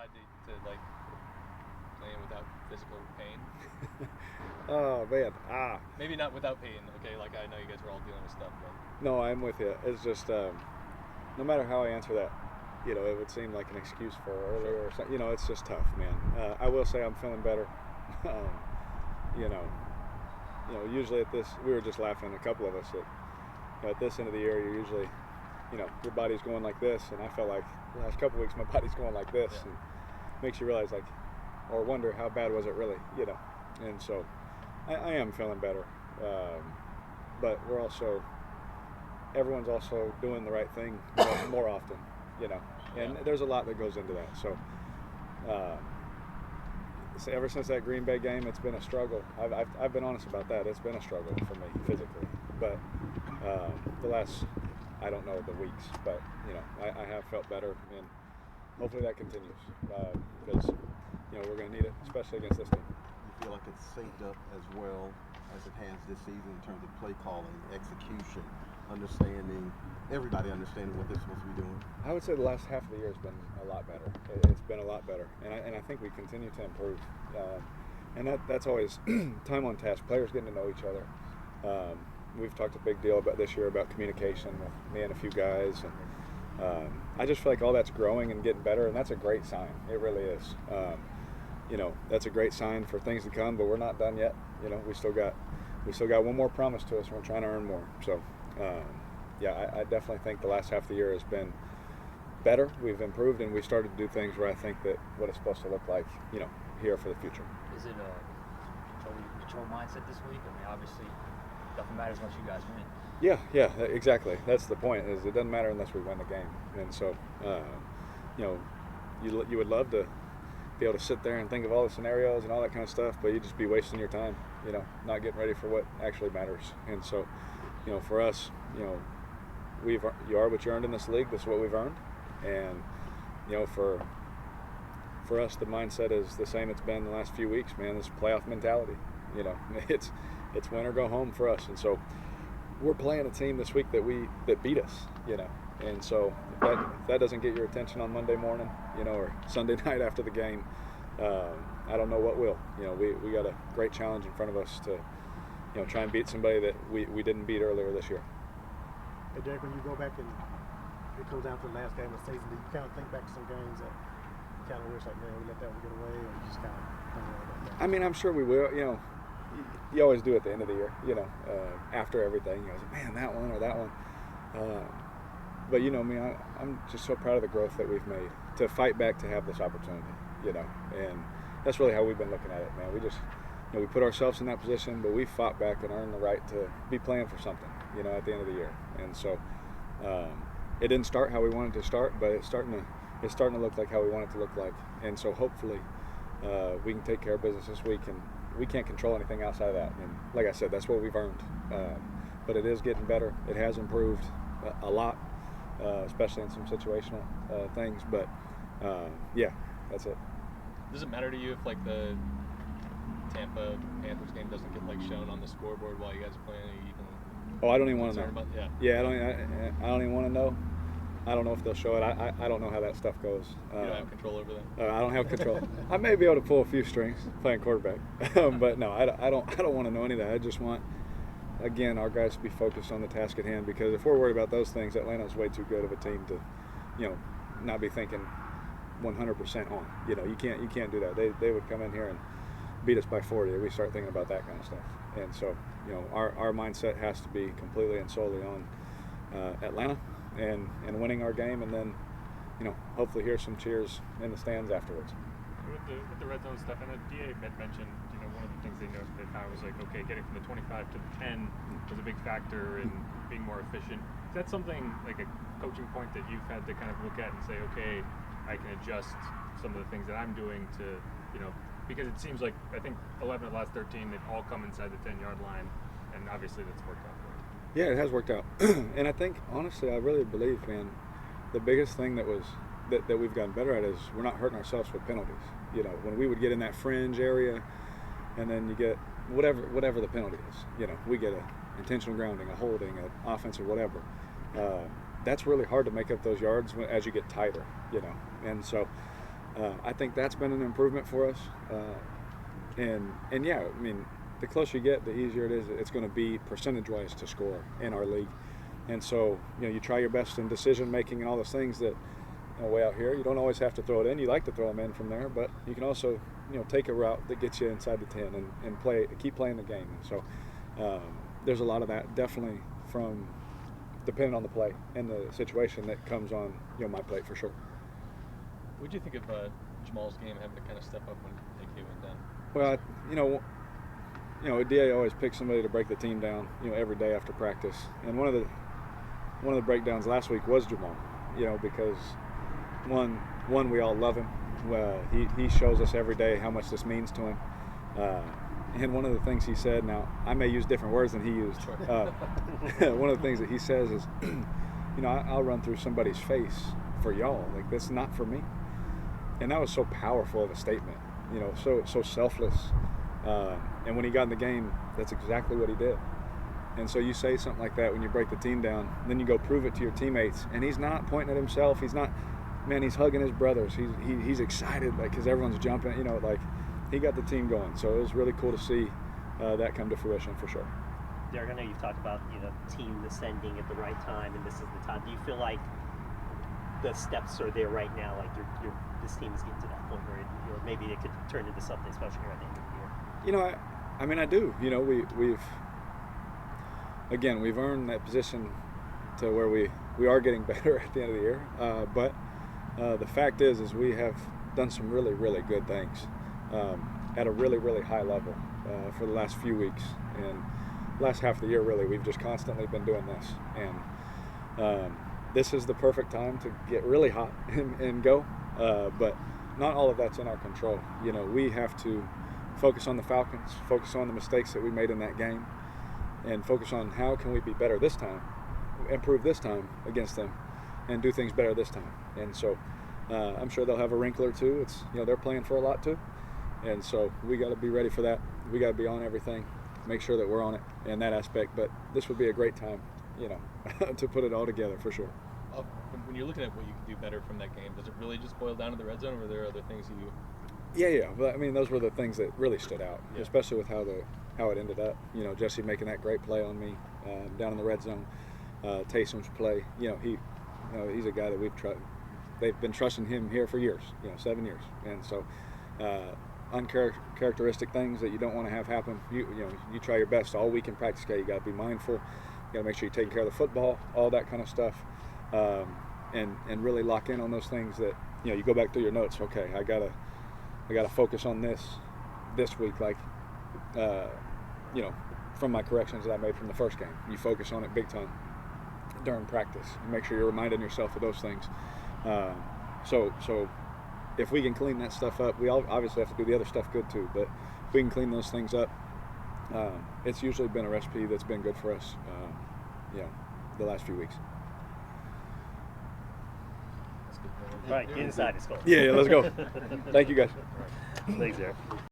side to like playing without physical pain? Oh man, Maybe not without pain. Okay, like I know you guys were all dealing with stuff, but no, I'm with you. It's just no matter how I answer that, it would seem like an excuse for earlier or something. It's just tough, man. I will say I'm feeling better. um, you know, usually at this, we were just laughing, a couple of us, at this end of the year, you're usually, your body's going like this, and I felt like the last couple of weeks my body's going like this, and makes you realize, like, or wonder how bad was it really, and so I am feeling better, but everyone's also doing the right thing more often, and there's a lot that goes into that. So ever since that Green Bay game, it's been a struggle. I've been honest about that. It's been a struggle for me physically, but the last, I don't know the weeks, but I have felt better, and hopefully that continues because we're going to need it, especially against this team. You feel like it's synced up as well as it has this season in terms of play calling, execution, everybody understanding what they're supposed to be doing? I would say the last half of the year has been a lot better. It's been a lot better, and I think we continue to improve. And that's always time on task. Players getting to know each other. We've talked a big deal about this year about communication with me and a few guys, and I just feel like all that's growing and getting better, and that's a great sign. It really is. That's a great sign for things to come, but we're not done yet. We still got one more promise to us, and we're trying to earn more. So, I definitely think the last half of the year has been better. We've improved, and we started to do things where I think that what it's supposed to look like, here for the future. Is it a totally control mindset this week? I mean, obviously, nothing matters unless you guys win. Yeah, exactly. That's the point. Is it doesn't matter unless we win the game, and so, you would love to be able to sit there and think of all the scenarios and all that kind of stuff, but you'd just be wasting your time, not getting ready for what actually matters. And so, for us, you are what you earned in this league. This is what we've earned, and for us, the mindset is the same it's been the last few weeks, man. This playoff mentality, it's win or go home for us. And so we're playing a team this week that beat us, and so if that doesn't get your attention on Monday morning, or Sunday night after the game, I don't know what will. We got a great challenge in front of us to try and beat somebody that we didn't beat earlier this year. Hey Derek, when you go back and it comes down to the last game of the season, do you kind of think back to some games that you kind of wish, like, man, we let that one get away, or you just kind of don't worry about that? I mean, I'm sure we will. You always do at the end of the year, after everything. Man, that one or that one. But me, I'm just so proud of the growth that we've made to fight back to have this opportunity, and that's really how we've been looking at it, man. We just, we put ourselves in that position, but we fought back and earned the right to be playing for something, at the end of the year. And so it didn't start how we wanted to start, but it's starting to look like how we want it to look like. And so hopefully we can take care of business this week, and we can't control anything outside of that. And like I said, that's what we've earned. But it is getting better. It has improved a lot, especially in some situational things. But that's it. Does it matter to you if like the Tampa Panthers game doesn't get like shown on the scoreboard while you guys are playing? Are you even I don't even want to know. about, I don't even want to know. I don't know if they'll show it. I don't know how that stuff goes. You don't have control over that? I don't have control. I may be able to pull a few strings playing quarterback, but no, I don't want to know any of that. I just want, again, our guys to be focused on the task at hand, because if we're worried about those things, Atlanta's way too good of a team to, not be thinking 100% on. You can't do that. They would come in here and beat us by 40 if we start thinking about that kind of stuff. And so, our mindset has to be completely and solely on Atlanta and winning our game, and then, hopefully hear some cheers in the stands afterwards. With the red zone stuff, and the DA mentioned, one of the things they found was like, okay, getting from the 25 to the 10 was a big factor in being more efficient. Is that something like a coaching point that you've had to kind of look at and say, okay, I can adjust some of the things that I'm doing to, because it seems like, I think 11 of the last 13, they've all come inside the 10-yard line, and obviously that's worked out for you. Yeah, it has worked out. And I think, honestly, I really believe, man, the biggest thing that we've gotten better at is we're not hurting ourselves with penalties. When we would get in that fringe area, and then you get whatever the penalty is, we get an intentional grounding, a holding, an offensive whatever. That's really hard to make up those yards as you get tighter, And so I think that's been an improvement for us. And yeah, I mean, the closer you get, the easier it is. It's going to be percentage-wise to score in our league. And so, you try your best in decision-making and all those things that, way out here, you don't always have to throw it in. You like to throw them in from there, but you can also, take a route that gets you inside the 10 and keep playing the game. And so there's a lot of that, definitely, from depending on the play and the situation that comes on, my plate for sure. What did you think of Jamaal's game, having to kind of step up when AK went down? Well, DA always picks somebody to break the team down, every day after practice. And one of the breakdowns last week was Jamaal, because one we all love him. He shows us every day how much this means to him. And one of the things he said, now I may use different words than he used. One of the things that he says is, I'll run through somebody's face for y'all. Like, that's not for me. And that was so powerful of a statement, so selfless. And when he got in the game, that's exactly what he did. And so you say something like that when you break the team down, then you go prove it to your teammates. And he's not pointing at himself. He's not, he's hugging his brothers. He's excited, because everyone's jumping, he got the team going. So it was really cool to see that come to fruition for sure. Derek, I know you've talked about team ascending at the right time, and this is the time. Do you feel like the steps are there right now? Like this team is getting to that point where maybe it could turn into something special here at the end of the year. I do. We've earned that position to where we are getting better at the end of the year. But the fact is we have done some really, really good things at a really, really high level for the last few weeks. And last half of the year, really, we've just constantly been doing this. And this is the perfect time to get really hot and go. But not all of that's in our control. We have to focus on the Falcons, focus on the mistakes that we made in that game, and focus on how can we be better this time, improve this time against them, and do things better this time. And so I'm sure they'll have a wrinkle or two. It's they're playing for a lot too, and so we got to be ready for that. We got to be on everything, make sure that we're on it in that aspect. But this would be a great time, to put it all together for sure. When you're looking at what you can do better from that game, does it really just boil down to the red zone, or are there other things you? Yeah. But those were the things that really stood out, especially with how it ended up. Jesse making that great play on me down in the red zone. Taysom's play. He's a guy that they've been trusting him here for years. 7 years, and so uncharacteristic things that you don't want to have happen. You try your best all week in practice. You got to be mindful. You got to make sure you're taking care of the football, all that kind of stuff, and really lock in on those things that you go back through your notes. Okay, I gotta focus on this week, from my corrections that I made from the first game. You focus on it big time during practice and make sure you're reminding yourself of those things. So if we can clean that stuff up, we obviously have to do the other stuff good too, but if we can clean those things up, it's usually been a recipe that's been good for us, the last few weeks. Right, get inside. Let's go. Yeah, let's go. Thank you, guys. Thanks, Derek.